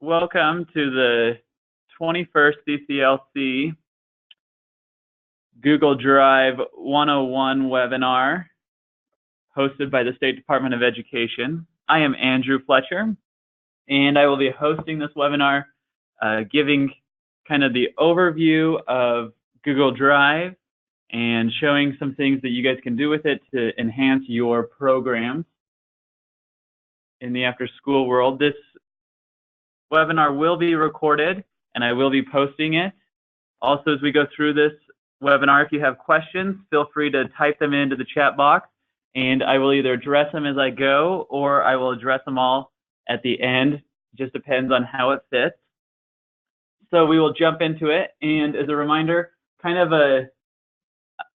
Welcome to the 21st CCLC Google Drive 101 webinar hosted by the State Department of Education. I am Andrew Fletcher, and I will be hosting this webinar, giving kind of the overview of Google Drive and showing some things that you guys can do with it to enhance your programs in the after-school world. This webinar will be recorded, and I will be posting it. Also, as we go through this webinar, if you have questions, feel free to type them into the chat box, and I will either address them as I go, or I will address them all at the end. It just depends on how it fits. So we will jump into it, and as a reminder, kind of a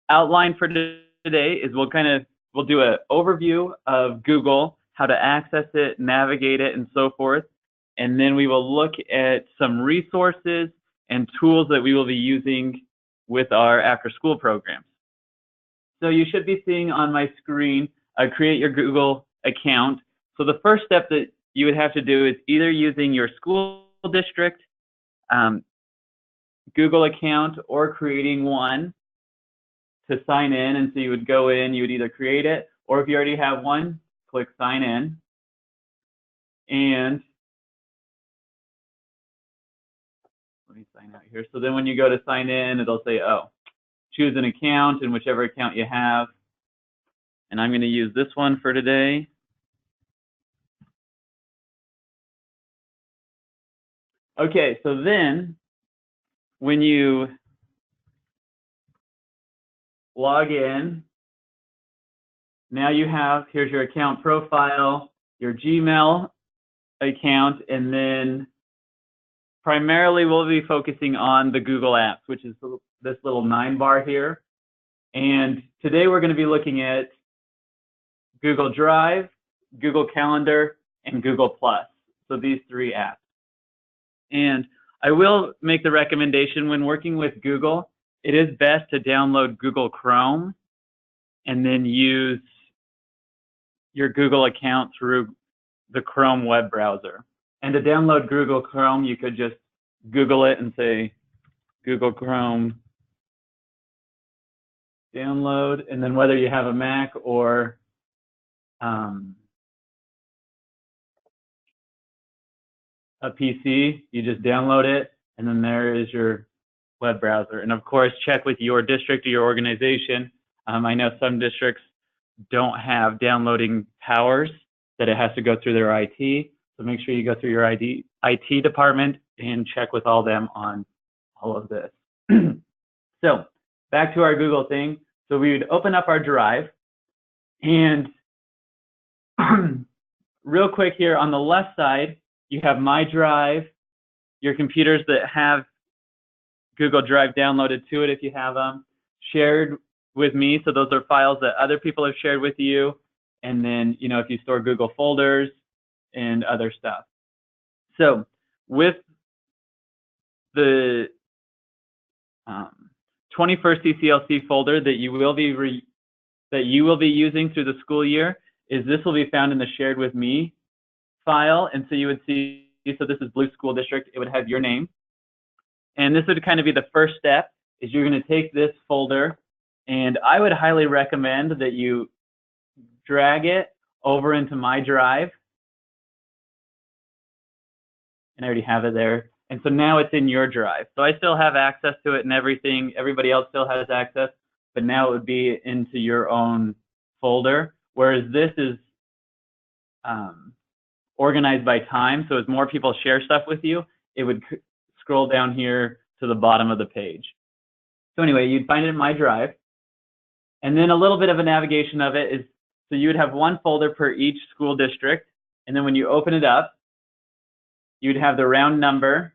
outline for today is we'll do an overview of Google, how to access it, navigate it, and so forth. And then we will look at some resources and tools that we will be using with our after-school programs. So you should be seeing on my screen, create your Google account. So the first step that you would have to do is either using your school district Google account or creating one to sign in. And so you would go in, you would either create it, or if you already have one, click sign in. And let me sign out here. So then when you go to sign in, it'll say, oh, choose an account and whichever account you have. And I'm going to use this one for today. Okay, so then when you log in, now you have, here's your account profile, your Gmail account, and then primarily we'll be focusing on the Google Apps, which is this little 9-bar here. And today we're going to be looking at Google Drive, Google Calendar, and Google+. So these three apps. And I will make the recommendation when working with Google, it is best to download Google Chrome and then use your Google account through the Chrome web browser. And to download Google Chrome, you could just Google it and say Google Chrome download, and then whether you have a Mac or a PC, you just download it, and then there is your web browser. And of course, check with your district or your organization. I know some districts don't have downloading powers, that it has to go through their IT. So make sure you go through your IT department and check with all them on all of this. So back to our Google thing. So we would open up our Drive, and real quick here on the left side, you have My Drive, your computers that have Google Drive downloaded to it if you have them, shared with me. So those are files that other people have shared with you. And then, you know, if you store Google folders and other stuff. So with the 21st CCLC folder that you will be using through the school year, is this will be found in the shared with me file. And so you would see, so this is Blue School District, it would have your name. And this would kind of be the first step, is you're going to take this folder, and I would highly recommend that you drag it over into My Drive. And I already have it there. And so now it's in your drive. So I still have access to it and everything. Everybody else still has access, but now it would be into your own folder. Whereas this is organized by time. So as more people share stuff with you, it would scroll down here to the bottom of the page. So anyway, you'd find it in My Drive. And then a little bit of a navigation of it is, so you would have one folder per each school district. And then when you open it up, you'd have the round number,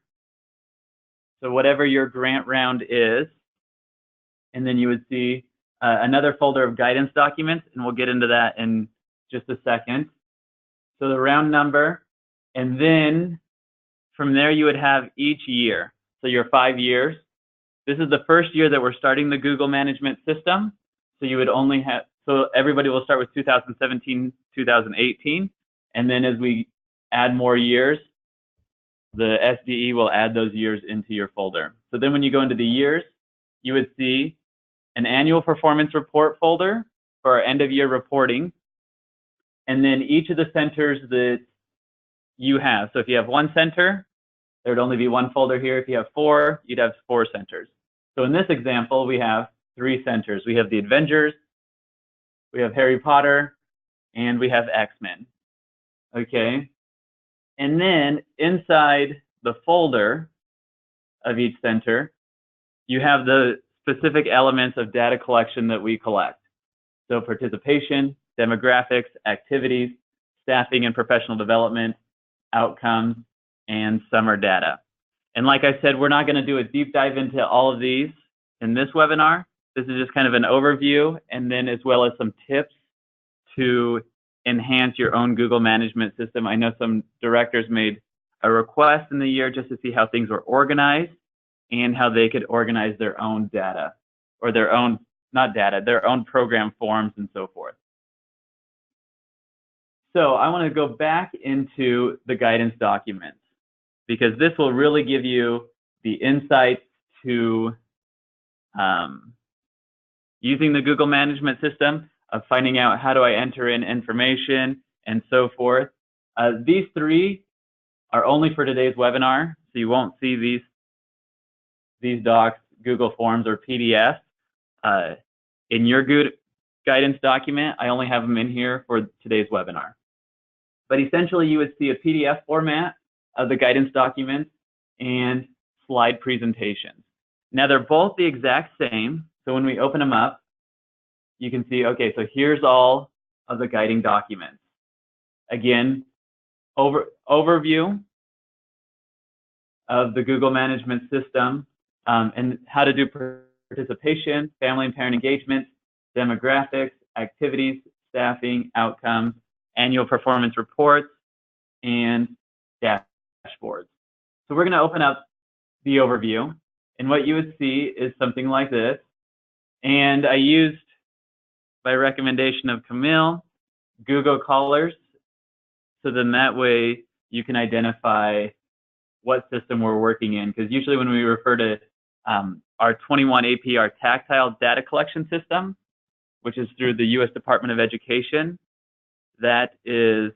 so whatever your grant round is, and then you would see another folder of guidance documents, and we'll get into that in just a second. So the round number, and then from there you would have each year, so your 5 years. This is the first year that we're starting the Google management system, so you would only have, so everybody will start with 2017, 2018, and then as we add more years, the SDE will add those years into your folder. So then when you go into the years, you would see an annual performance report folder for our end of year reporting, and then each of the centers that you have. So if you have one center, there would only be one folder here. If you have four, you'd have 4 centers. So in this example, we have 3 centers. We have the Avengers, we have Harry Potter, and we have X-Men. Okay. And then inside the folder of each center, you have the specific elements of data collection that we collect. So participation, demographics, activities, staffing and professional development, outcomes, and summer data. And like I said, we're not going to do a deep dive into all of these in this webinar. This is just kind of an overview, and then as well as some tips to enhance your own Google management system. I know some directors made a request in the year just to see how things were organized and how they could organize their own data, or their own, not data, their own program forms and so forth. So I want to go back into the guidance documents, because this will really give you the insights to using the Google management system, of finding out how do I enter in information and so forth. These 3 are only for today's webinar, so you won't see these docs, Google Forms, or PDFs in your guidance document. I only have them in here for today's webinar. But essentially, you would see a PDF format of the guidance documents and slide presentations. Now, they're both the exact same. So when we open them up, you can see, okay, so here's all of the guiding documents. Again, overview of the Google management system, and how to do participation, family and parent engagement, demographics, activities, staffing, outcomes, annual performance reports, and dashboards. So we're going to open up the overview, and what you would see is something like this. And I used, by recommendation of Camille, Google Colors, so then that way you can identify what system we're working in, because usually when we refer to our 21 AP, our tactile data collection system, which is through the U.S. Department of Education, that is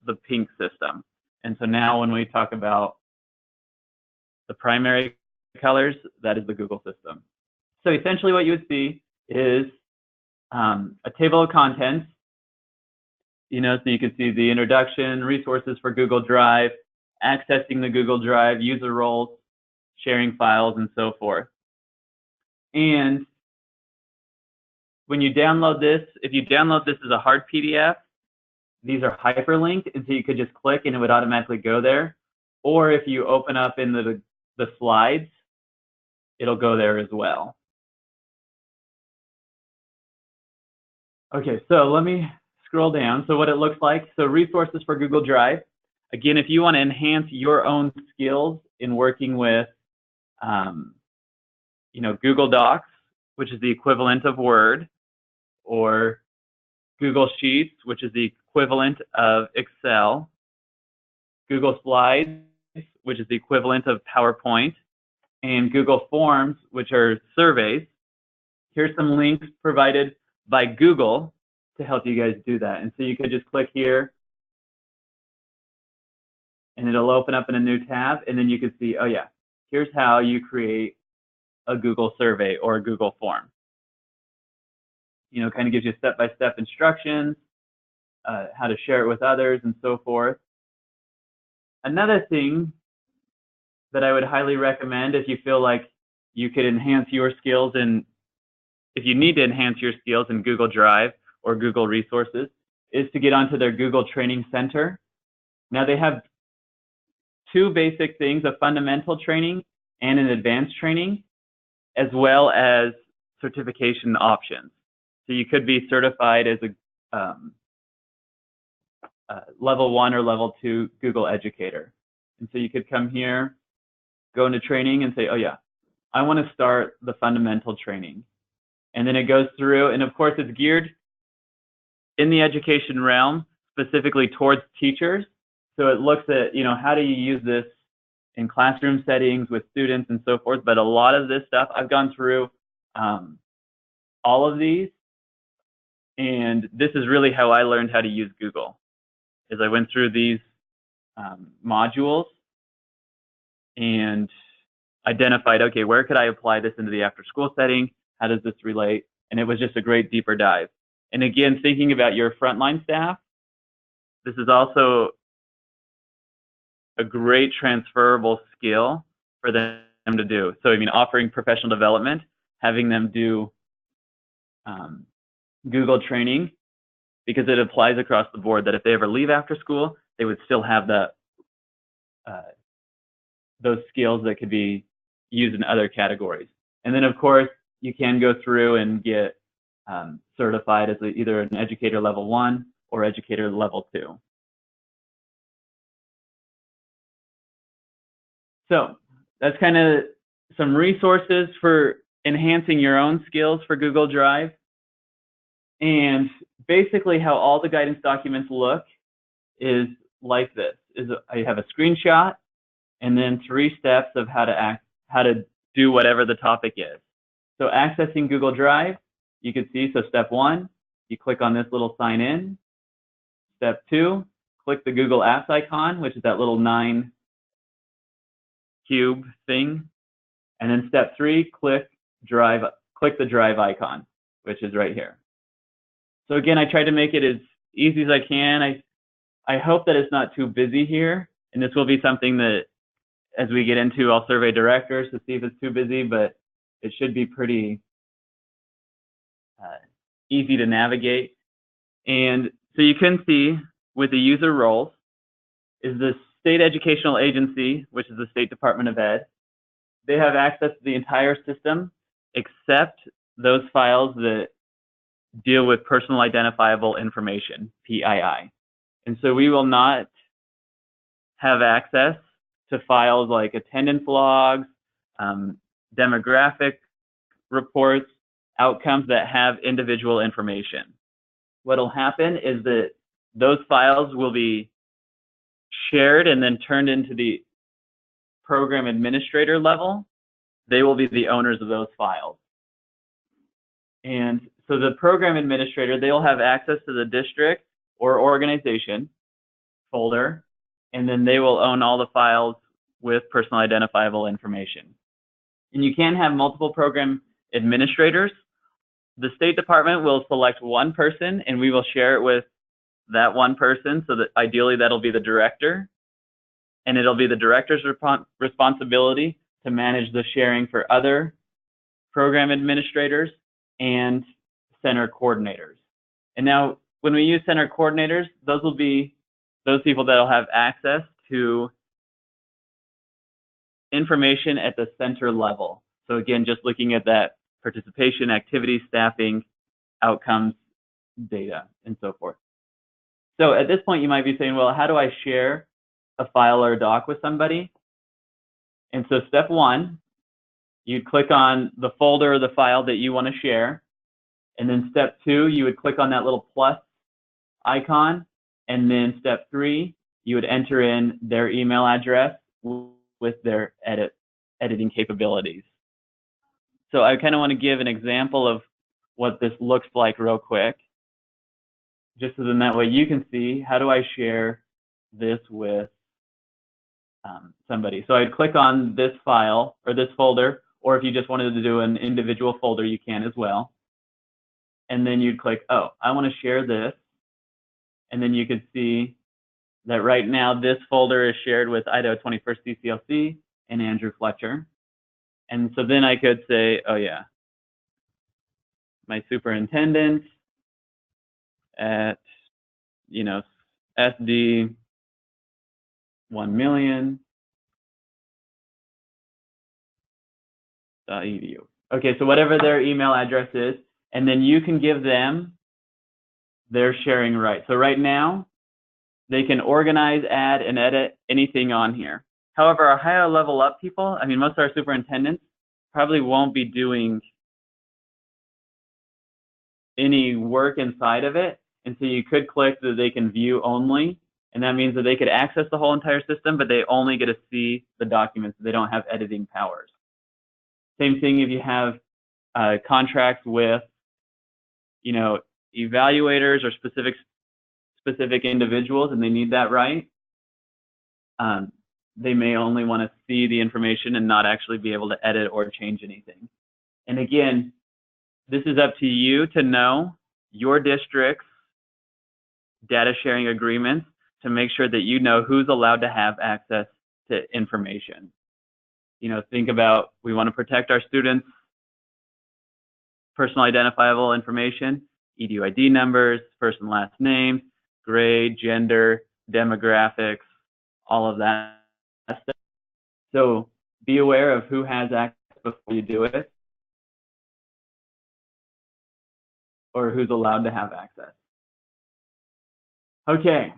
the pink system. And so now when we talk about the primary colors, that is the Google system. So essentially what you would see is a table of contents, so you can see the introduction, resources for Google Drive, accessing the Google Drive, user roles, sharing files, and so forth. And when you download this, if you download this as a hard PDF, these are hyperlinked, and so you could just click and it would automatically go there. Or if you open up in the slides, it'll go there as well. Okay, so let me scroll down. So what it looks like, so resources for Google Drive. Again, if you want to enhance your own skills in working with, Google Docs, which is the equivalent of Word, or Google Sheets, which is the equivalent of Excel, Google Slides, which is the equivalent of PowerPoint, and Google Forms, which are surveys. Here's some links provided by Google to help you guys do that. And so you could just click here, and it'll open up in a new tab, and then you can see, oh yeah, here's how you create a Google survey or a Google form. Kind of gives you step-by-step instructions, how to share it with others, and so forth. Another thing that I would highly recommend if you feel like you could enhance your skills, and if you need to enhance your skills in Google Drive or Google Resources, is to get onto their Google Training Center. Now they have 2 basic things, a fundamental training and an advanced training, as well as certification options. So you could be certified as a level 1 or level 2 Google educator. And so you could come here, go into training and say, oh yeah, I want to start the fundamental training. And then it goes through, and of course it's geared in the education realm, specifically towards teachers. So it looks at, how do you use this in classroom settings with students and so forth, but a lot of this stuff, I've gone through all of these, and this is really how I learned how to use Google, is I went through these modules and identified, okay, where could I apply this into the after-school setting? How does this relate? And it was just a great deeper dive. And again, thinking about your frontline staff, this is also a great transferable skill for them to do. So, I mean, offering professional development, having them do Google training, because it applies across the board, that if they ever leave after school, they would still have those skills that could be used in other categories. And then, of course, you can go through and get certified as either an educator level 1 or educator level 2. So that's kind of some resources for enhancing your own skills for Google Drive. And basically how all the guidance documents look is like this. I have a screenshot and then 3 steps of how to do whatever the topic is. So accessing Google Drive, you can see, so step 1, you click on this little sign in. Step 2, click the Google Apps icon, which is that little 9 cube thing. And then step 3, click the Drive icon, which is right here. So again, I tried to make it as easy as I can. I hope that it's not too busy here, and this will be something that, as we get into, I'll survey directors to see if it's too busy, but it should be pretty easy to navigate. And so you can see with the user roles is the state educational agency, which is the State Department of Ed. They have access to the entire system except those files that deal with personal identifiable information, PII. And so we will not have access to files like attendance logs, demographic reports, outcomes that have individual information. What will happen is that those files will be shared and then turned into the program administrator level. They will be the owners of those files. And so the program administrator, they'll have access to the district or organization folder, and then they will own all the files with personal identifiable information. And you can have multiple program administrators. The State Department will select one person, and we will share it with that one person, so that ideally that'll be the director. And it'll be the director's responsibility to manage the sharing for other program administrators and center coordinators. And now, when we use center coordinators, those will be those people that will have access to information at the center level. So again, just looking at that participation, activity, staffing, outcomes, data, and so forth. So at this point, you might be saying, well, how do I share a file or a doc with somebody? And so step 1, you'd click on the folder or the file that you want to share. And then step 2, you would click on that little plus icon. And then step 3, you would enter in their email address with their editing capabilities. So I kind of want to give an example of what this looks like real quick, just so then that way you can see, how do I share this with somebody? So I'd click on this file or this folder, or if you just wanted to do an individual folder, you can as well. And then you'd click, oh, I want to share this. And then you could see that right now this folder is shared with Idaho 21st CCLC and Andrew Fletcher. And so then I could say, oh yeah, my superintendent at, SD 1 million. .edu. Okay, so whatever their email address is, and then you can give them their sharing rights. So right now, they can organize, add, and edit anything on here. However, our higher level up people, most of our superintendents probably won't be doing any work inside of it. And so you could click that they can view only, And that means that they could access the whole entire system, but they only get to see the documents. They don't have editing powers. Same thing if you have contracts with, evaluators or specific individuals, and they need that right. They may only want to see the information and not actually be able to edit or change anything. And again, this is up to you to know your district's data sharing agreements to make sure that you know who's allowed to have access to information. Think about, we want to protect our students' personal identifiable information, EDU ID numbers, first and last names, grade, gender, demographics, all of that stuff. So be aware of who has access before you do it, or who's allowed to have access. Okay.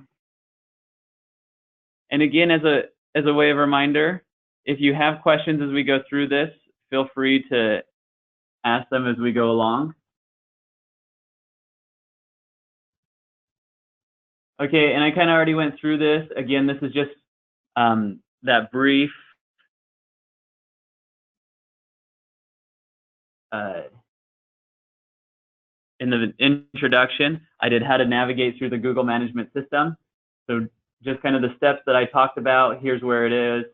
And again, as a way of reminder, if you have questions as we go through this, feel free to ask them as we go along. Okay, and I kind of already went through this. Again, this is just that brief in the introduction, I did how to navigate through the Google management system. So just kind of the steps that I talked about, here's where it is.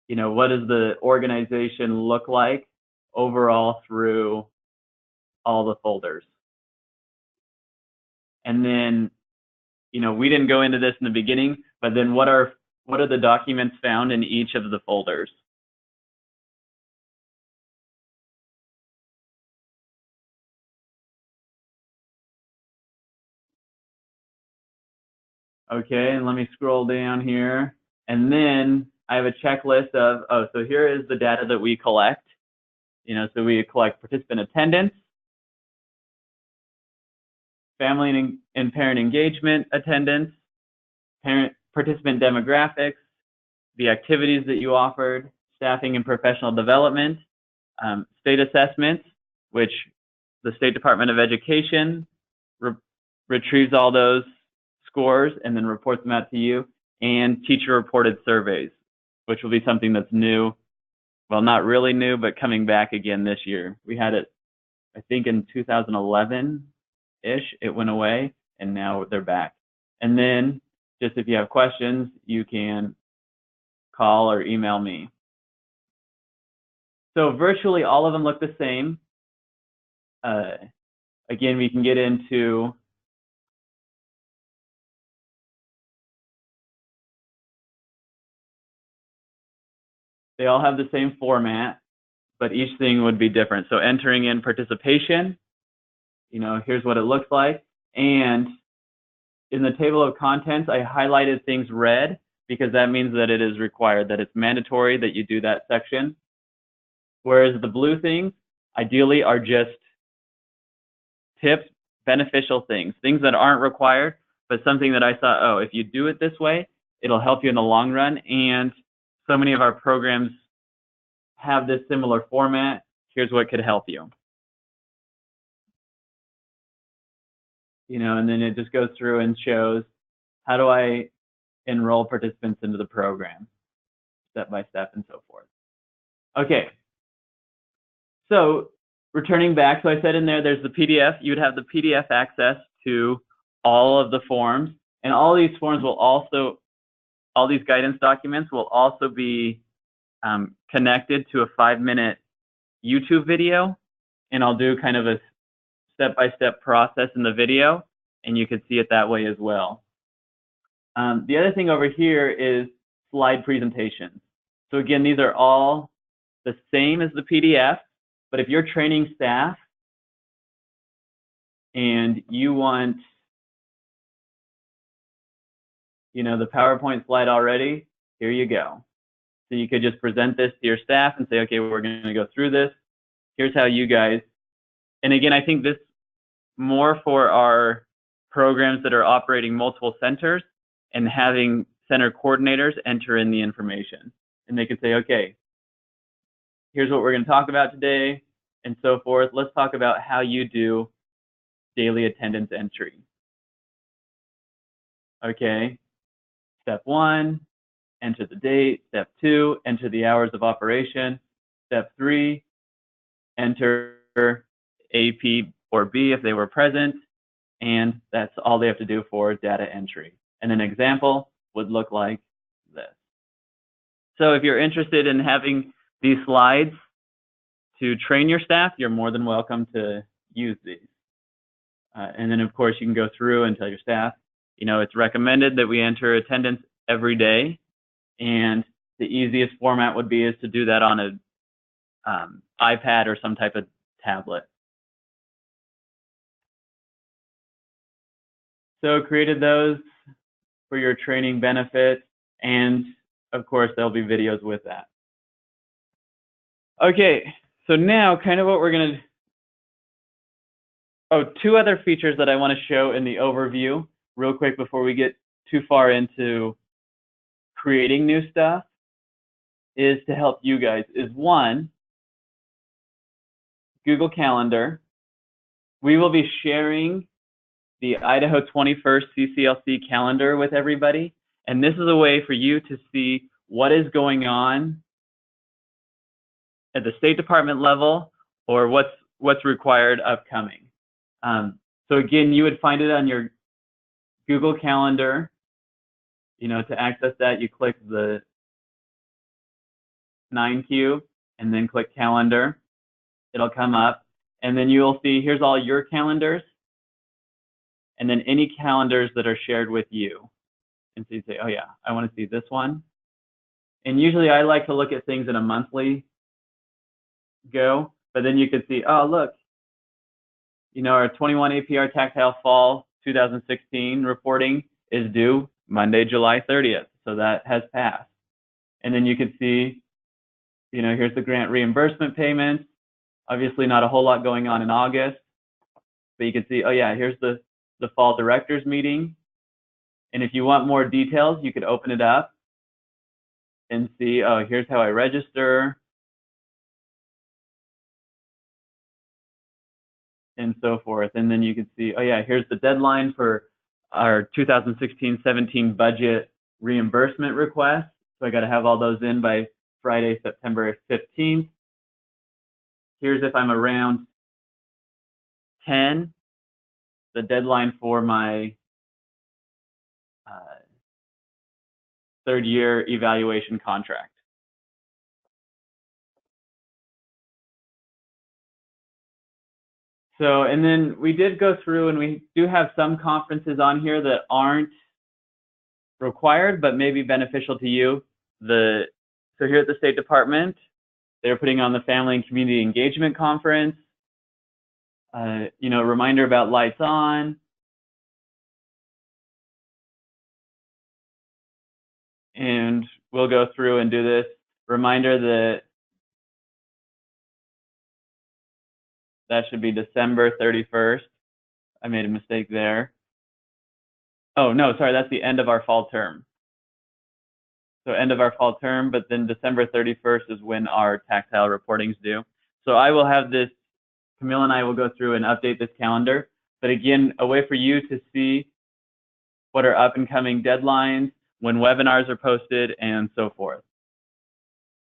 What does the organization look like overall through all the folders? And then, we didn't go into this in the beginning, but then what are the documents found in each of the folders? Okay, and let me scroll down here. And then I have a checklist of, so here is the data that we collect. So we collect participant attendance, family and parent engagement attendance, participant demographics, the activities that you offered, staffing and professional development, state assessments, which the State Department of Education retrieves all those scores and then reports them out to you, and teacher-reported surveys, which will be something that's new. Well, not really new, but coming back again this year. We had it, I think, in 2011-ish. It went away, and now they're back. And then, just if you have questions, you can call or email me. So virtually all of them look the same. Again, we can get into they all have the same format, but each thing would be different. So entering in participation, here's what it looks like. And in the table of contents, I highlighted things red because that means that it is required, that it's mandatory that you do that section. Whereas the blue things, ideally, are just tips, beneficial things that aren't required, but something that I thought, if you do it this way, it'll help you in the long run. And so many of our programs have this similar format. Here's what could help you. And then it just goes through and shows, how do I enroll participants into the program, step by step and so forth. Okay. So returning back, so I said in there's the PDF. You would have the PDF access to all of the forms, and all these forms will also, all these guidance documents will also be connected to a 5-minute YouTube video, and I'll do kind of a step-by-step process in the video, and you can see it that way as well. The other thing over here is slide presentations. So again, these are all the same as the PDF, but if you're training staff and you want, the PowerPoint slide already, here you go. So you could just present this to your staff and say, okay, we're going to go through this. Here's how you guys, and again, I think this more for our programs that are operating multiple centers and having center coordinators enter in the information. And they could say, okay, here's what we're going to talk about today, and so forth. Let's talk about how you do daily attendance entry. Okay, Step 1, enter the date. Step 2, enter the hours of operation. Step 3, enter A, P, or B if they were present, and that's all they have to do for data entry. And an example would look like this. So if you're interested in having these slides to train your staff, you're more than welcome to use these. And then of course you can go through and tell your staff, it's recommended that we enter attendance every day, and the easiest format would be is to do that on a iPad or some type of tablet. So created those for your training benefit, and of course there'll be videos with that. Okay, so now kind of what we're gonna, two other features that I want to show in the overview real quick before we get too far into creating new stuff is to help you guys. Is one, Google Calendar. We will be sharing the Idaho 21st CCLC calendar with everybody, and this is a way for you to see what is going on at the State Department level or what's required upcoming. So again, you would find it on your Google Calendar. To access that, you click the 9Q and then click Calendar. It'll come up, and then you'll see here's all your calendars, and then any calendars that are shared with you. And so you say, oh yeah, I want to see this one. And usually I like to look at things in a monthly go, but then you can see, oh look, our 21 APR Tactile Fall 2016 reporting is due Monday, July 30th. So that has passed. And then you can see, here's the grant reimbursement payments. Obviously not a whole lot going on in August, but you can see, oh yeah, here's the fall directors meeting. And if you want more details, you could open it up and see, oh, here's how I register, and so forth. And then you can see, oh yeah, here's the deadline for our 2016-17 budget reimbursement request. So I got to have all those in by Friday, September 15th. Here's if I'm around 10, the deadline for my third year evaluation contract. So, and then we did go through, and we do have some conferences on here that aren't required, but may be beneficial to you. So here at the State Department, they're putting on the Family and Community Engagement Conference. A reminder about Lights On. And we'll go through and do this. Reminder that should be December 31st. I made a mistake there. Oh, no, sorry, that's the end of our fall term. So end of our fall term, but then December 31st is when our tactile reporting's due. So I will have this, Camille and I will go through and update this calendar. But again, a way for you to see what are up and coming deadlines, when webinars are posted, and so forth.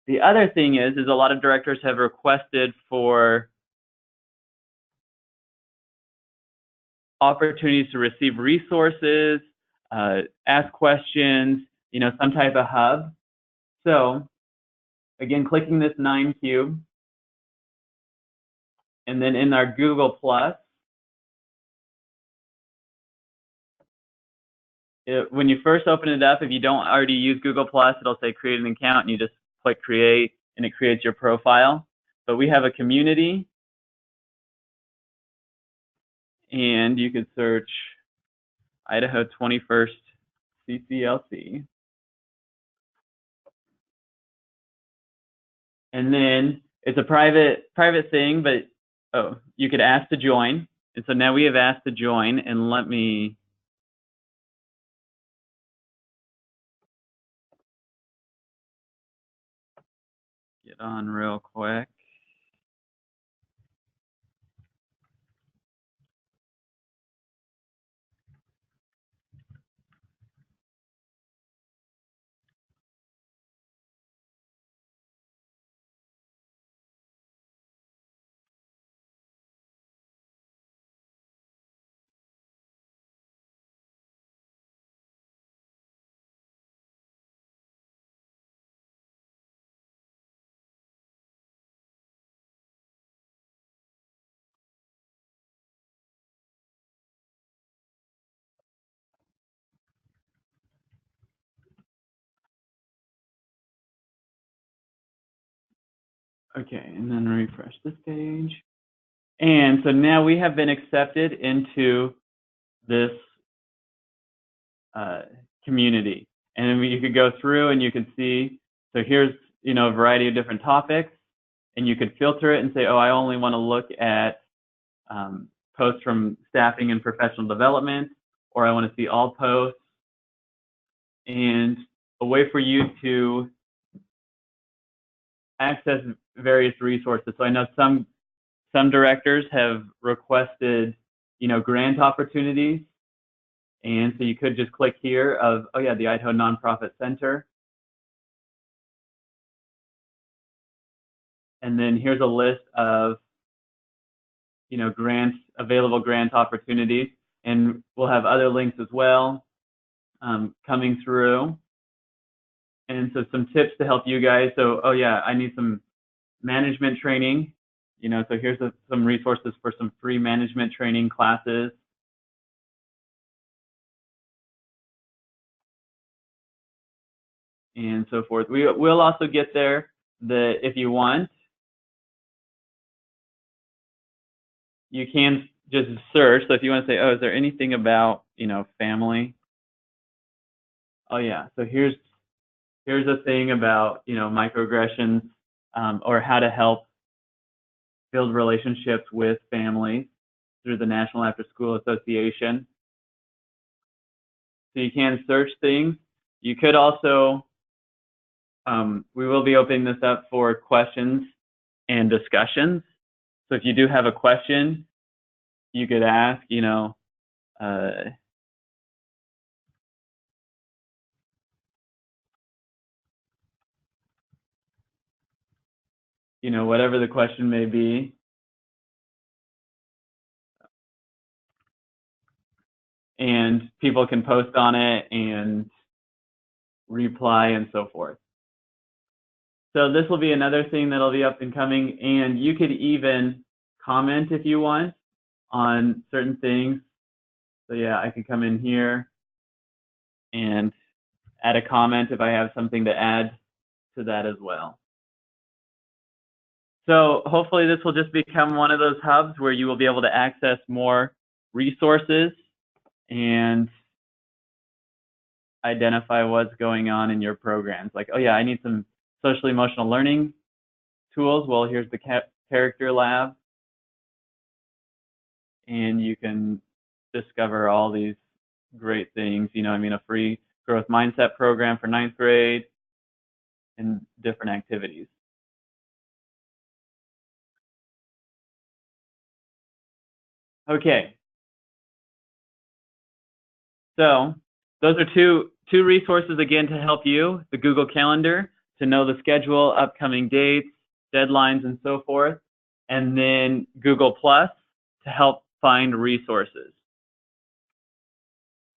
The other thing is a lot of directors have requested for opportunities to receive resources, ask questions, some type of hub. So again, clicking this 9Q, and then in our Google Plus, when you first open it up, if you don't already use Google Plus, it'll say create an account, and you just click create, and it creates your profile. But we have a community, and you could search Idaho 21st CCLC. And then it's a private thing, but you could ask to join. And so now we have asked to join, and let me get on real quick. Okay, and then refresh this page. And so now we have been accepted into this community. And you could go through and you can see, so here's, a variety of different topics, and you could filter it and say, oh, I only want to look at posts from staffing and professional development, or I want to see all posts, and a way for you to access various resources. So I know some directors have requested, grant opportunities. And so you could just click here of, oh yeah, the Idaho Nonprofit Center. And then here's a list of, available grant opportunities. And we'll have other links as well coming through. And so some tips to help you guys. So, oh yeah, I need some management training. So here's some resources for some free management training classes. And so forth. We'll also get there if you want. You can just search. So if you want to say, oh, is there anything about, family? Oh yeah. So here's a thing about, microaggressions or how to help build relationships with families through the National Afterschool Association. So you can search things. You could also, we will be opening this up for questions and discussions. So if you do have a question, you could ask, whatever the question may be. And people can post on it and reply and so forth. So this will be another thing that'll be up and coming, and you could even comment if you want on certain things. So yeah, I could come in here and add a comment if I have something to add to that as well. So hopefully this will just become one of those hubs where you will be able to access more resources and identify what's going on in your programs. Like, oh yeah, I need some social emotional learning tools. Well, here's the character lab. And you can discover all these great things. A free growth mindset program for 9th grade and different activities. Okay. So those are two resources again to help you: the Google Calendar to know the schedule, upcoming dates, deadlines, and so forth, and then Google Plus to help find resources.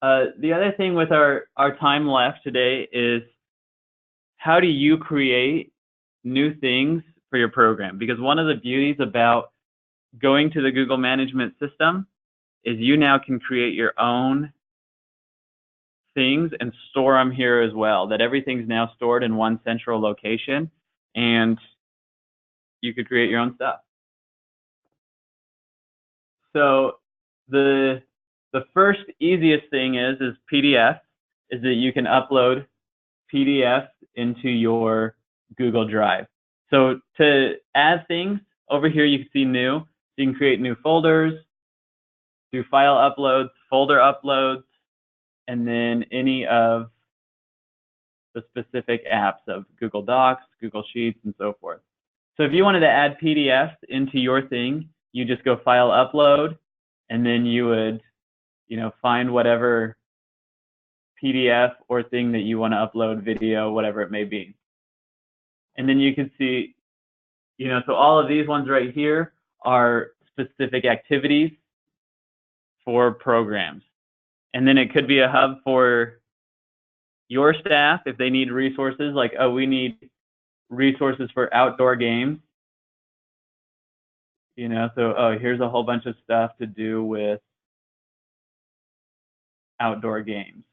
The other thing with our time left today is, how do you create new things for your program? Because one of the beauties about going to the Google Management System is you now can create your own things and store them here as well, that everything's now stored in one central location, and you could create your own stuff. So the first easiest thing is PDF, is that you can upload PDFs into your Google Drive. So to add things, over here you can see new. So you can create new folders, do file uploads, folder uploads, and then any of the specific apps of Google Docs, Google Sheets, and so forth. So if you wanted to add PDFs into your thing, you just go file upload, and then you would, find whatever PDF or thing that you want to upload, video, whatever it may be. And then you can see, so all of these ones right here are specific activities for programs. And then it could be a hub for your staff if they need resources, like, oh, we need resources for outdoor games. So, oh, here's a whole bunch of stuff to do with outdoor games.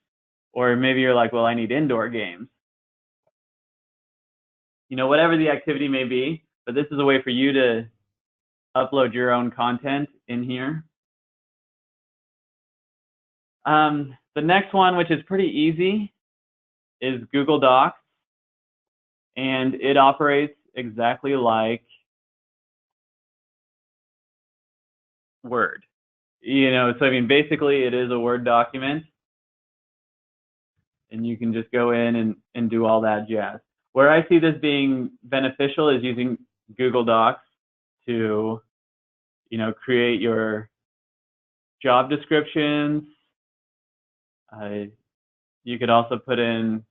Or maybe you're like, well, I need indoor games. Whatever the activity may be, but this is a way for you to upload your own content in here. The next one, which is pretty easy, is Google Docs, and it operates exactly like Word. So I mean, basically it is a Word document, and you can just go in and do all that jazz. Where I see this being beneficial is using Google Docs to, create your job descriptions. You could also put in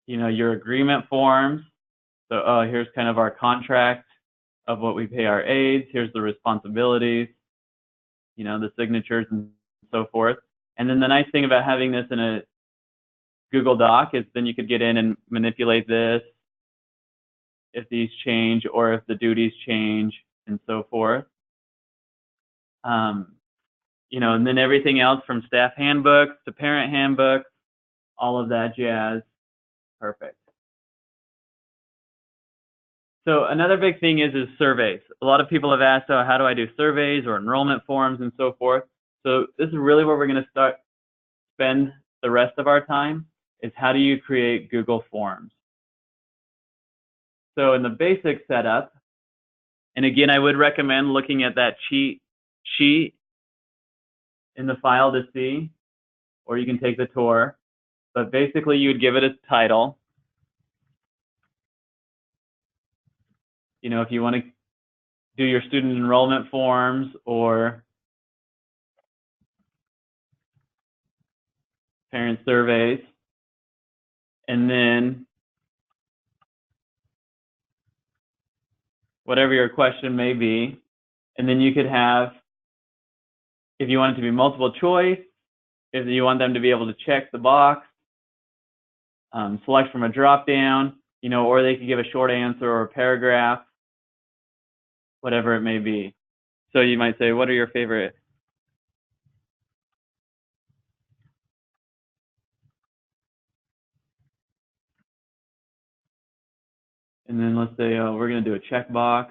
your agreement forms. So here's kind of our contract of what we pay our aides. Here's the responsibilities, the signatures and so forth. And then the nice thing about having this in a Google Doc is then you could get in and manipulate this if these change or if the duties change and so forth. And then everything else from staff handbooks to parent handbooks, all of that jazz. Perfect. So another big thing is surveys. A lot of people have asked, oh, how do I do surveys or enrollment forms and so forth? So this is really where we're going to spend the rest of our time, is how do you create Google Forms? So in the basic setup, and again, I would recommend looking at that cheat sheet in the file to see, or you can take the tour. But basically, you would give it a title. If you want to do your student enrollment forms or parent surveys, and then whatever your question may be, and then you could have, if you want it to be multiple choice, if you want them to be able to check the box, select from a drop-down, or they could give a short answer or a paragraph, whatever it may be. So you might say, what are your favorite? And then let's say, we're going to do a checkbox.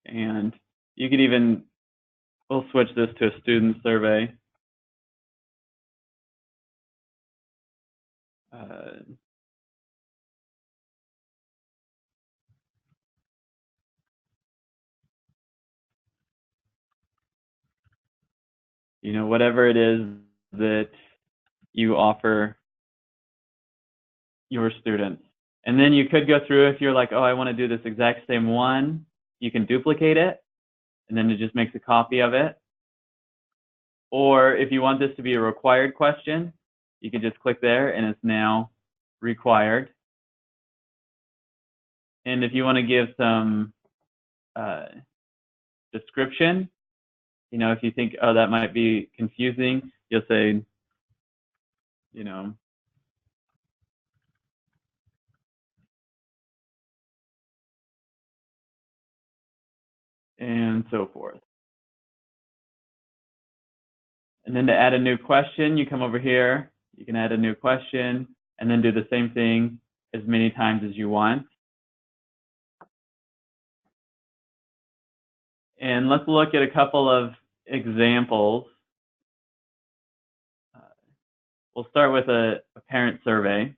And you could even, we'll switch this to a student survey. Whatever it is that you offer your students. And then you could go through, if you're like, oh, I want to do this exact same one, you can duplicate it, and then it just makes a copy of it. Or if you want this to be a required question, you can just click there, and it's now required. And if you want to give some description, if you think, oh, that might be confusing, you'll say, and so forth. And then to add a new question, you come over here, you can add a new question, and then do the same thing as many times as you want. And let's look at a couple of examples. We'll start with a parent survey.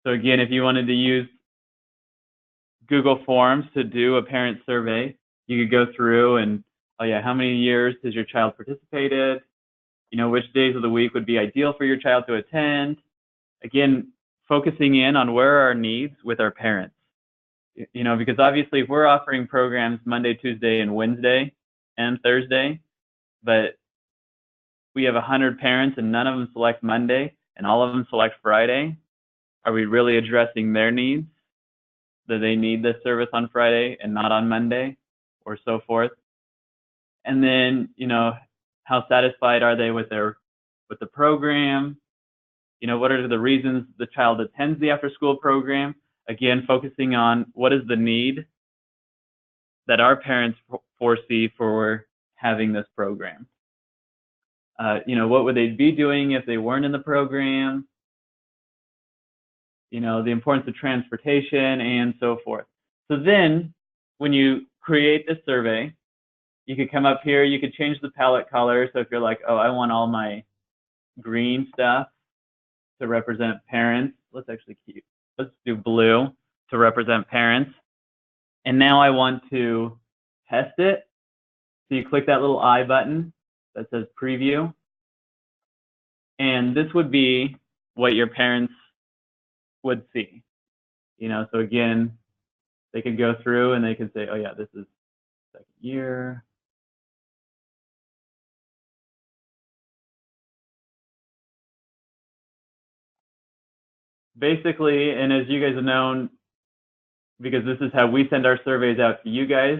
So again, if you wanted to use Google Forms to do a parent survey, you could go through and, oh yeah, how many years has your child participated? Which days of the week would be ideal for your child to attend? Again, focusing in on where are our needs with our parents. Because obviously if we're offering programs Monday, Tuesday, and Wednesday, and Thursday, but we have 100 parents and none of them select Monday, and all of them select Friday, are we really addressing their needs? That they need this service on Friday and not on Monday, or so forth? And then, how satisfied are they with the program? What are the reasons the child attends the after-school program? again, focusing on what is the need that our parents foresee for having this program. What would they be doing if they weren't in the program? The importance of transportation and so forth. So then when you create this survey, you could come up here, you could change the palette color. So if you're like, oh, I want all my green stuff to represent parents, let's do blue to represent parents. And now I want to test it. So you click that little I button that says preview. And this would be what your parents would see. So again, they could go through and they could say, oh yeah, this is second year. Basically, and as you guys have known, because this is how we send our surveys out to you guys,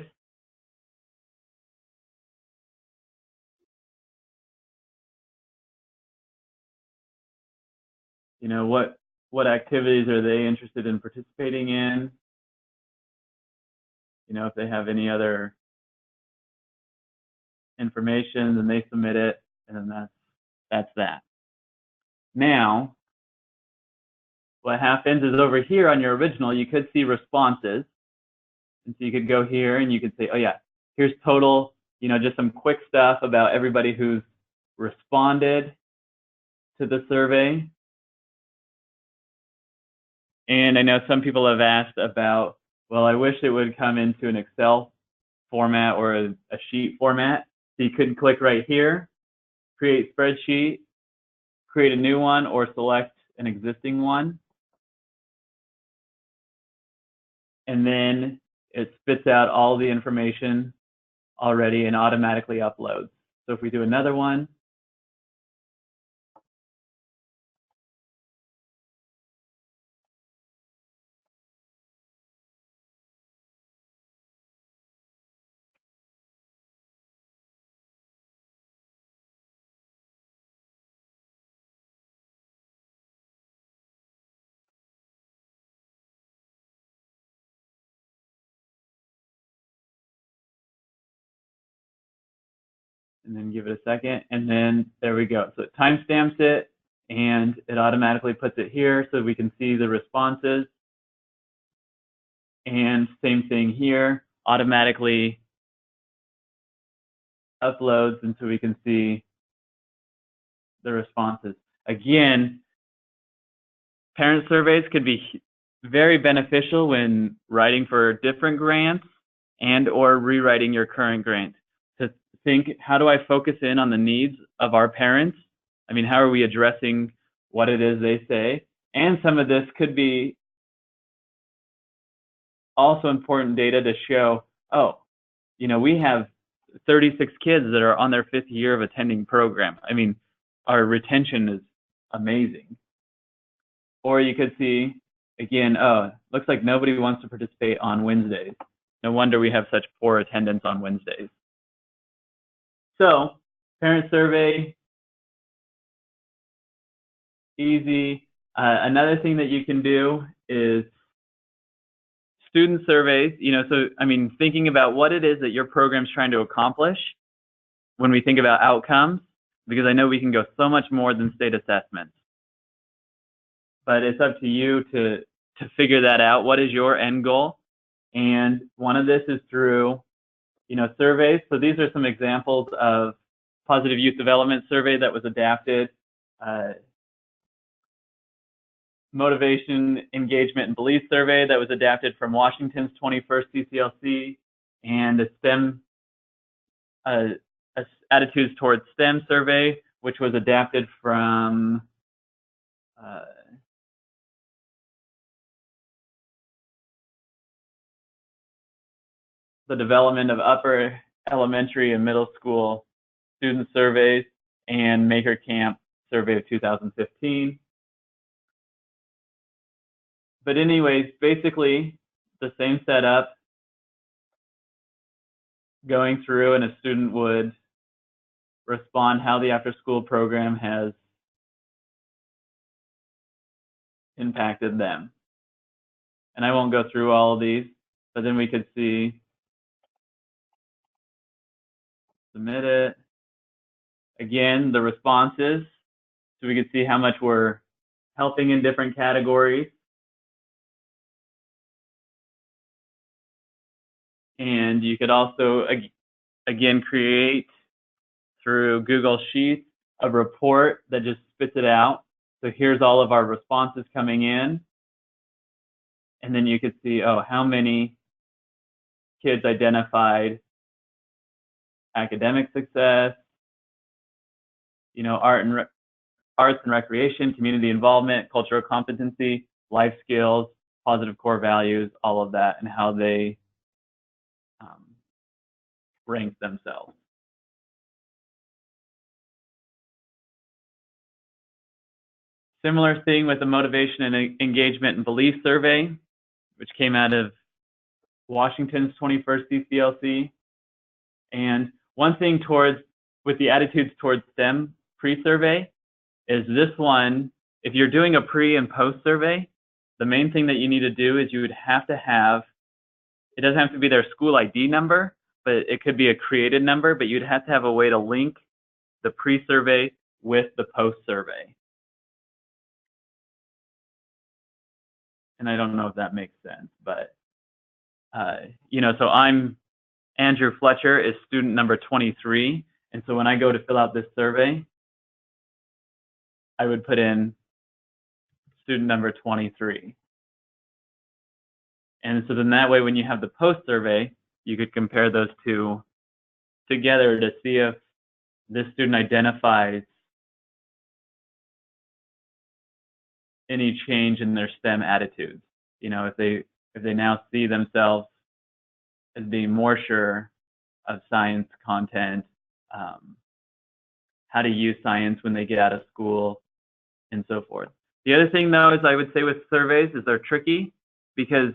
what activities are they interested in participating in? If they have any other information, then they submit it, and then that's that. Now, what happens is over here on your original, you could see responses. And so you could go here and you could say, oh yeah, here's total, just some quick stuff about everybody who's responded to the survey. And I know some people have asked about, well, I wish it would come into an Excel format or a sheet format. So you could click right here, create spreadsheet, create a new one, or select an existing one. And then it spits out all the information already and automatically uploads. So if we do another one, and then give it a second, and then there we go. So it timestamps it, and it automatically puts it here so we can see the responses. And same thing here, automatically uploads, and so we can see the responses. Again, parent surveys could be very beneficial when writing for different grants and or rewriting your current grant. To think, how do I focus in on the needs of our parents? I mean, how are we addressing what it is they say? And some of this could be also important data to show, oh, we have 36 kids that are on their 5th year of attending program. I mean, our retention is amazing. Or you could see, again, oh, looks like nobody wants to participate on Wednesdays. No wonder we have such poor attendance on Wednesdays. So, parent survey, easy. Another thing that you can do is student surveys. So, I mean, thinking about what it is that your program's trying to accomplish when we think about outcomes, because I know we can go so much more than state assessments. But it's up to you to figure that out. What is your end goal? And one of this is through, surveys. So these are some examples of positive youth development survey that was adapted. Motivation, engagement, and belief survey that was adapted from Washington's 21st CCLC, and a STEM attitudes towards STEM survey, which was adapted from the development of upper elementary and middle school student surveys, and Maker Camp survey of 2015. But anyways, basically the same setup, going through, and a student would respond how the after school program has impacted them. And I won't go through all of these, but then we could see submit it. Again, the responses, so we could see how much we're helping in different categories. And you could also, again, create through Google Sheets a report that just spits it out. So here's all of our responses coming in. And then you could see, oh, how many kids identified academic success, you know, arts and recreation, community involvement, cultural competency, life skills, positive core values, all of that, and how they rank themselves. Similar thing with the motivation and engagement and belief survey, which came out of Washington's 21st CCLC. And one thing with the attitudes towards STEM pre-survey is this one, if you're doing a pre and post survey, the main thing that you need to do is you would have to have, it doesn't have to be their school ID number, but it could be a created number, but you'd have to have a way to link the pre-survey with the post-survey. And I don't know if that makes sense, but, you know, so I'm Andrew Fletcher is student number 23. And so when I go to fill out this survey, I would put in student number 23. And so then that way, when you have the post survey, you could compare those two together to see if this student identifies any change in their STEM attitudes. You know, if they now see themselves as being more sure of science content, how to use science when they get out of school, and so forth. The other thing, though, is I would say with surveys is they're tricky because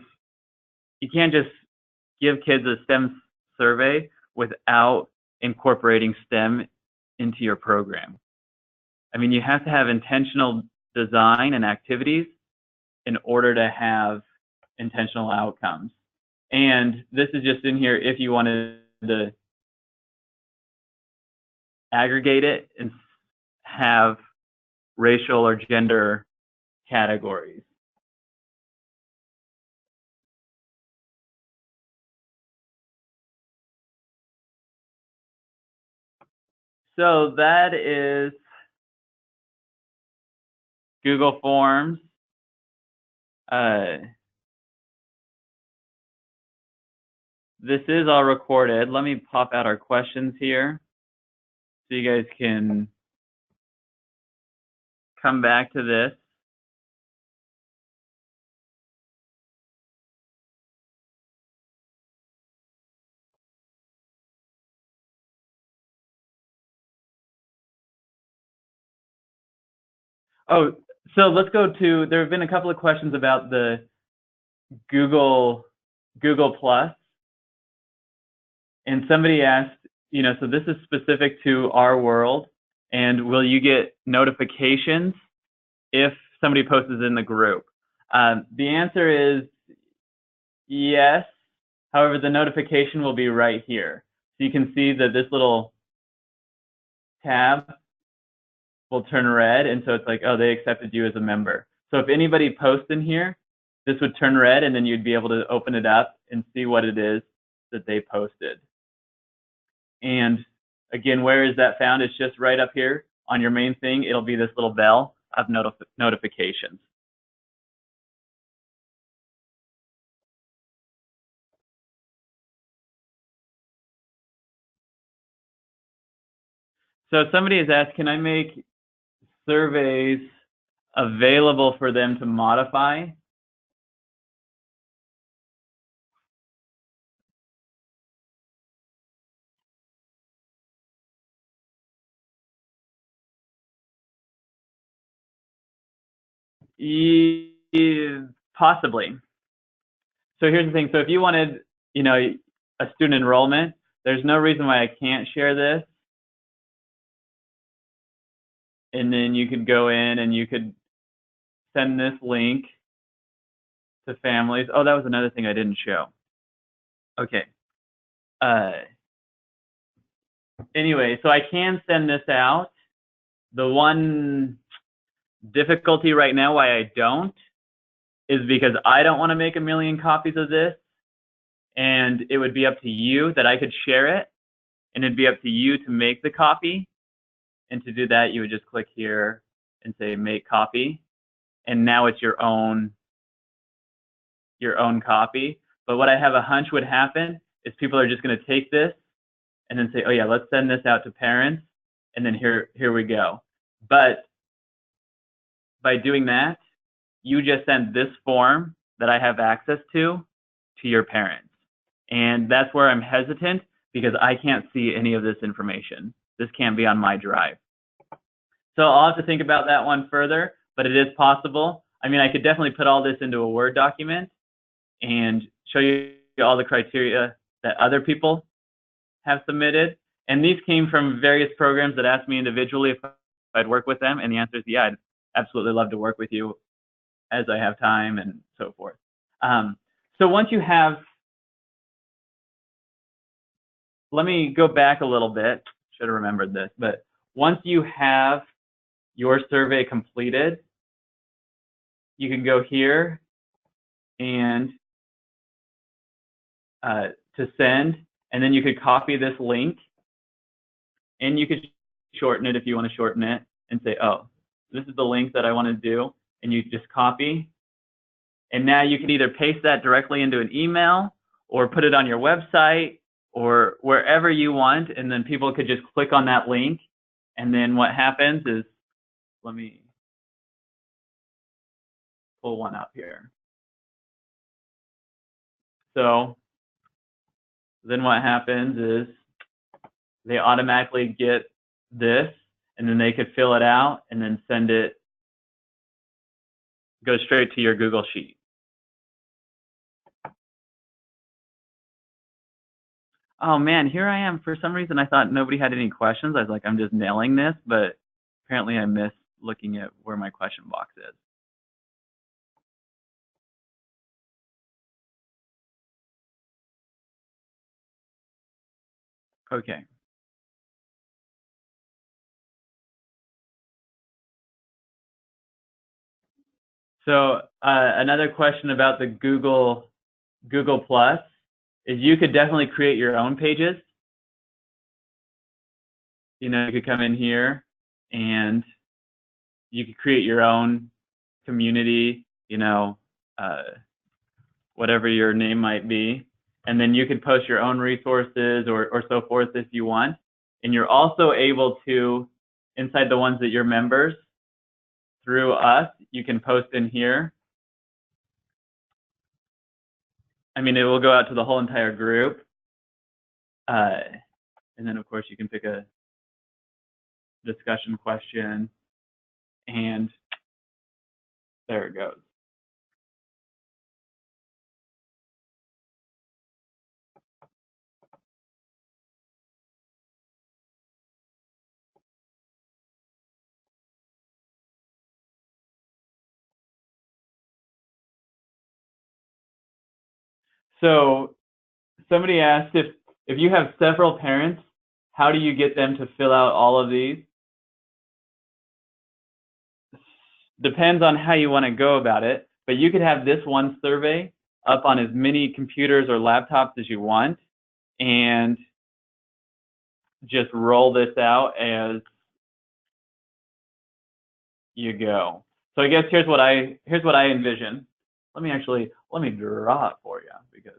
you can't just give kids a STEM survey without incorporating STEM into your program. I mean, you have to have intentional design and activities in order to have intentional outcomes. And this is just in here if you wanted to aggregate it and have racial or gender categories. So that is Google Forms. This is all recorded. Let me pop out our questions here so you guys can come back to this. Oh, so let's go to, there have been a couple of questions about the Google Plus. And somebody asked, you know, so this is specific to our world, and will you get notifications if somebody posts in the group? The answer is yes. However, the notification will be right here. So you can see that this little tab will turn red, and so it's like, oh, they accepted you as a member. So if anybody posts in here, this would turn red, and then you'd be able to open it up and see what it is that they posted. And again, where is that found? It's just right up here on your main thing. It'll be this little bell of notifications. So somebody has asked, can I make surveys available for them to modify? Possibly. So here's the thing. So if you wanted, you know, a student enrollment, there's no reason why I can't share this. And then you could go in and you could send this link to families. Oh, that was another thing I didn't show. Okay. Anyway, so I can send this out. The one difficulty right now why I don't is because I don't want to make a million copies of this, and it would be up to you that I could share it, and it'd be up to you to make the copy. And to do that, you would just click here and say make copy, and now it's your own copy. But what I have a hunch would happen is people are just going to take this and then say, oh yeah, let's send this out to parents, and then here we go. But by doing that, you just send this form that I have access to your parents. And that's where I'm hesitant, because I can't see any of this information. This can't be on my drive. So I'll have to think about that one further, but it is possible. I mean, I could definitely put all this into a Word document and show you all the criteria that other people have submitted. And these came from various programs that asked me individually if I'd work with them. And the answer is, yeah, I'd absolutely love to work with you as I have time and so forth. So once you have, let me go back a little bit. Should have remembered this, but once you have your survey completed, you can go here and to send, and then you could copy this link, and you could shorten it if you want to shorten it and say, oh, this is the link that I want to do, and you just copy. And now you can either paste that directly into an email or put it on your website or wherever you want, and then people could just click on that link. And then what happens is, let me pull one up here. So then what happens is they automatically get this, and then they could fill it out and then send it, go straight to your Google Sheet. Oh man, here I am. For some reason, I thought nobody had any questions. I was like, I'm just nailing this, but apparently I missed looking at where my question box is. Okay. So another question about the Google Plus is you could definitely create your own pages. You know, you could come in here and you could create your own community, you know, whatever your name might be. And then you could post your own resources or so forth if you want. And you're also able to, inside the ones that you're members, through us, you can post in here. I mean, it will go out to the whole entire group. And then, of course, you can pick a discussion question, and there it goes. So somebody asked if you have several parents, how do you get them to fill out all of these? Depends on how you want to go about it, but you could have this one survey up on as many computers or laptops as you want, and just roll this out as you go. So I guess here's what I envision. Let me draw it for you, because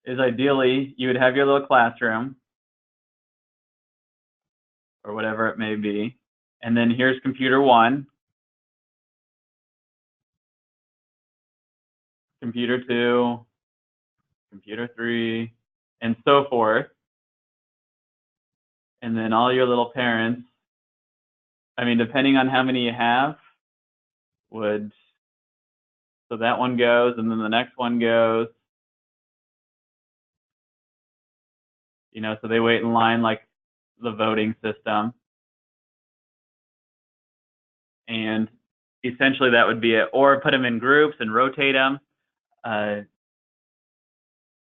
is ideally you would have your little classroom or whatever it may be, and then here's computer 1, computer 2, computer 3, and so forth. And then all your little parents, I mean, depending on how many you have, so that one goes, and then the next one goes, so they wait in line like the voting system. And essentially that would be it. Or put them in groups and rotate them.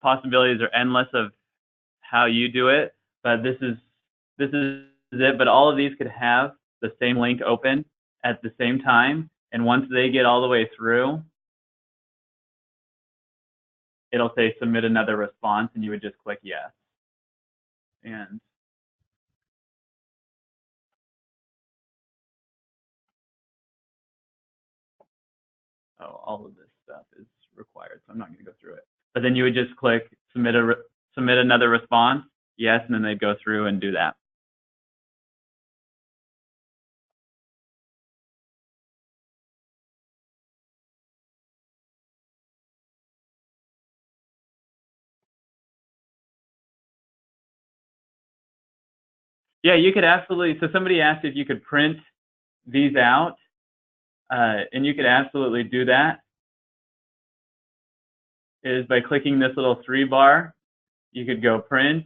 Possibilities are endless of how you do it, but this is it. But all of these could have the same link open at the same time, and once they get all the way through, it'll say submit another response, and you would just click yes. And all of this stuff is required, so I'm not going to go through it. But then you would just click submit another response, yes, and then they'd go through and do that. Yeah, you could absolutely. So somebody asked if you could print these out, and you could absolutely do that. Is by clicking this little 3 bar, you could go print,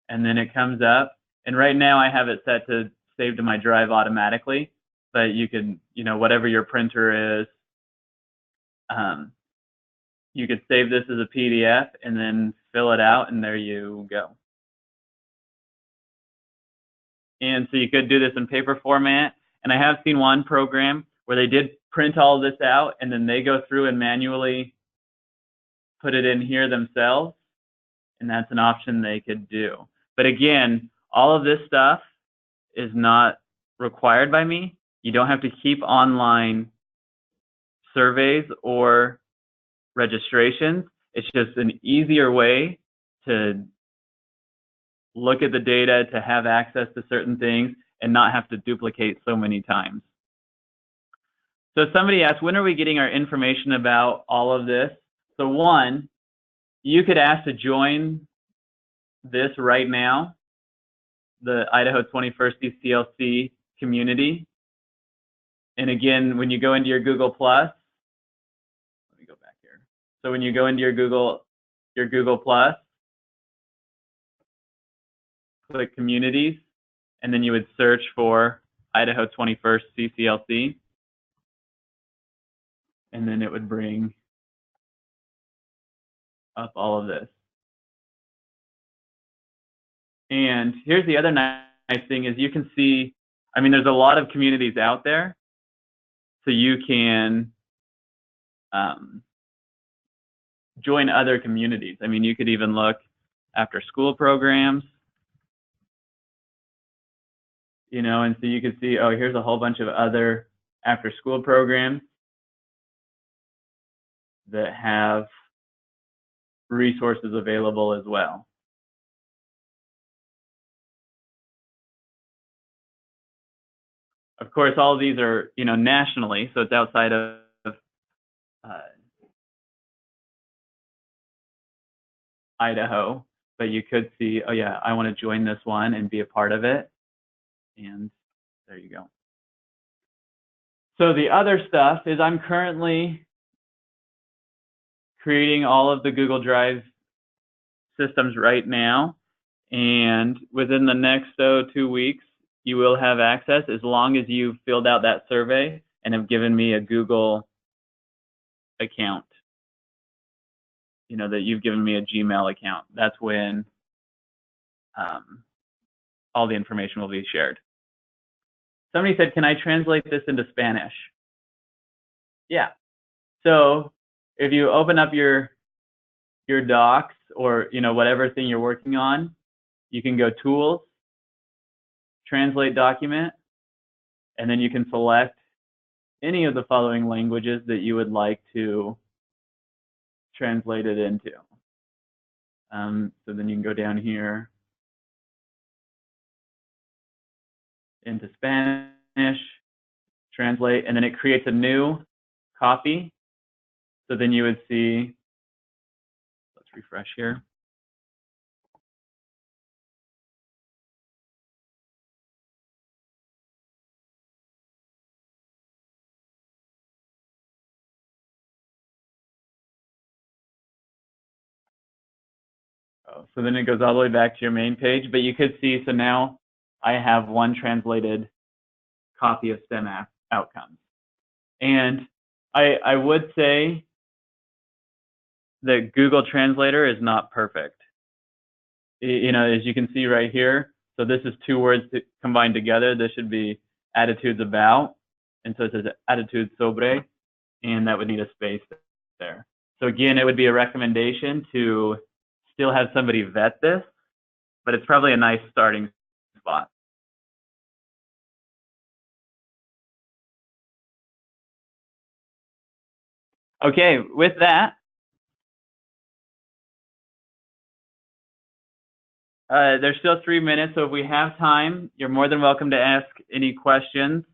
and then it comes up. And right now I have it set to save to my drive automatically, but you can, whatever your printer is, you could save this as a PDF and then fill it out, and there you go. And so you could do this in paper format. And I have seen one program where they did print all this out, and then they go through and manually put it in here themselves. And that's an option they could do. But again, all of this stuff is not required by me. You don't have to keep online surveys or registrations. It's just an easier way to look at the data, to have access to certain things, and not have to duplicate so many times. So somebody asked, when are we getting our information about all of this? So one, you could ask to join this right now, the Idaho 21st CCLC community. And again, when you go into your Google Plus, let me go back here. So when you go into your Google Plus, click communities, and then you would search for Idaho 21st CCLC. And then it would bring up all of this. And here's the other nice thing is you can see, there's a lot of communities out there. So you can join other communities. You could even look after school programs, and so you can see, oh, here's a whole bunch of other after school programs that have resources available as well. Of course, all of these are, nationally, so it's outside of Idaho, but you could see, oh yeah, I want to join this one and be a part of it, and there you go. So the other stuff is I'm currently creating all of the Google Drive systems right now, and within the next 2 weeks, you will have access as long as you've filled out that survey and have given me a Google account, that you've given me a Gmail account. That's when all the information will be shared. Somebody said, can I translate this into Spanish? Yeah. So if you open up your docs or whatever thing you're working on, you can go Tools, Translate Document, and then you can select any of the following languages that you would like to translate it into. So then you can go down here into Spanish, translate, and then it creates a new copy. So then you would see, let's refresh here. Oh, So then it goes all the way back to your main page, but you could see, so now I have one translated copy of STEM outcomes. And I would say that Google Translator is not perfect. You know, as you can see right here, so this is two words combined together. This should be attitudes about, and so it says attitudes sobre, and that would need a space there. So again, it would be a recommendation to still have somebody vet this, but it's probably a nice starting spot. Okay, with that, there's still 3 minutes, so if we have time, you're more than welcome to ask any questions.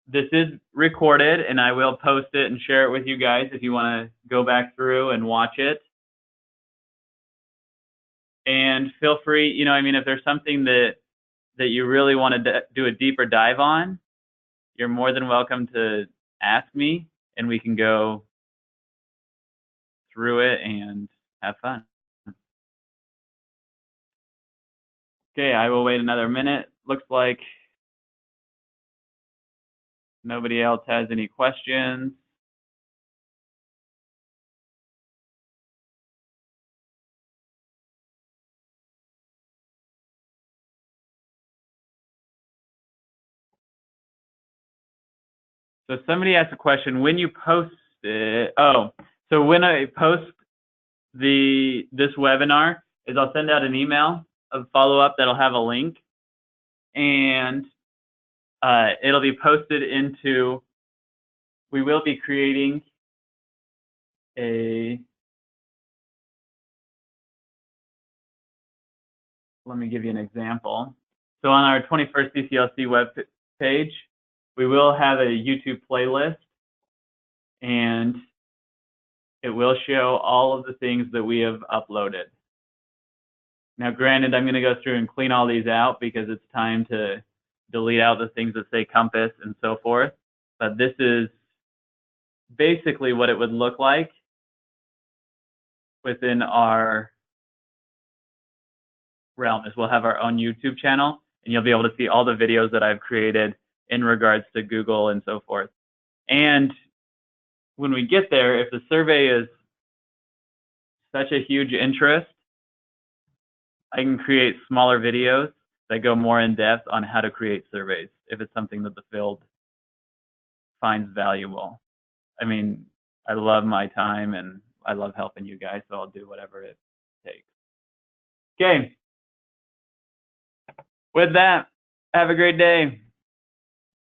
This is recorded, and I will post it and share it with you guys if you want to go back through and watch it. And feel free, you know, I mean, if there's something that you really want to do a deeper dive on, you're more than welcome to ask me, and we can go through it and have fun. Okay, I will wait another minute. Looks like nobody else has any questions. So somebody asked a question, when you post it, so when I post this webinar, is I'll send out an email of follow-up that'll have a link, and it'll be posted into, we will be creating let me give you an example. So on our 21st CCLC web page, we will have a YouTube playlist, and it will show all of the things that we have uploaded. Now, granted, I'm going to go through and clean all these out because it's time to delete out the things that say compass and so forth. But this is basically what it would look like within our realm. Is we'll have our own YouTube channel, and you'll be able to see all the videos that I've created in regards to Google and so forth. And when we get there, if the survey is such a huge interest, I can create smaller videos that go more in depth on how to create surveys if it's something that the field finds valuable. I mean, I love my time and I love helping you guys, so I'll do whatever it takes. Okay. With that, have a great day.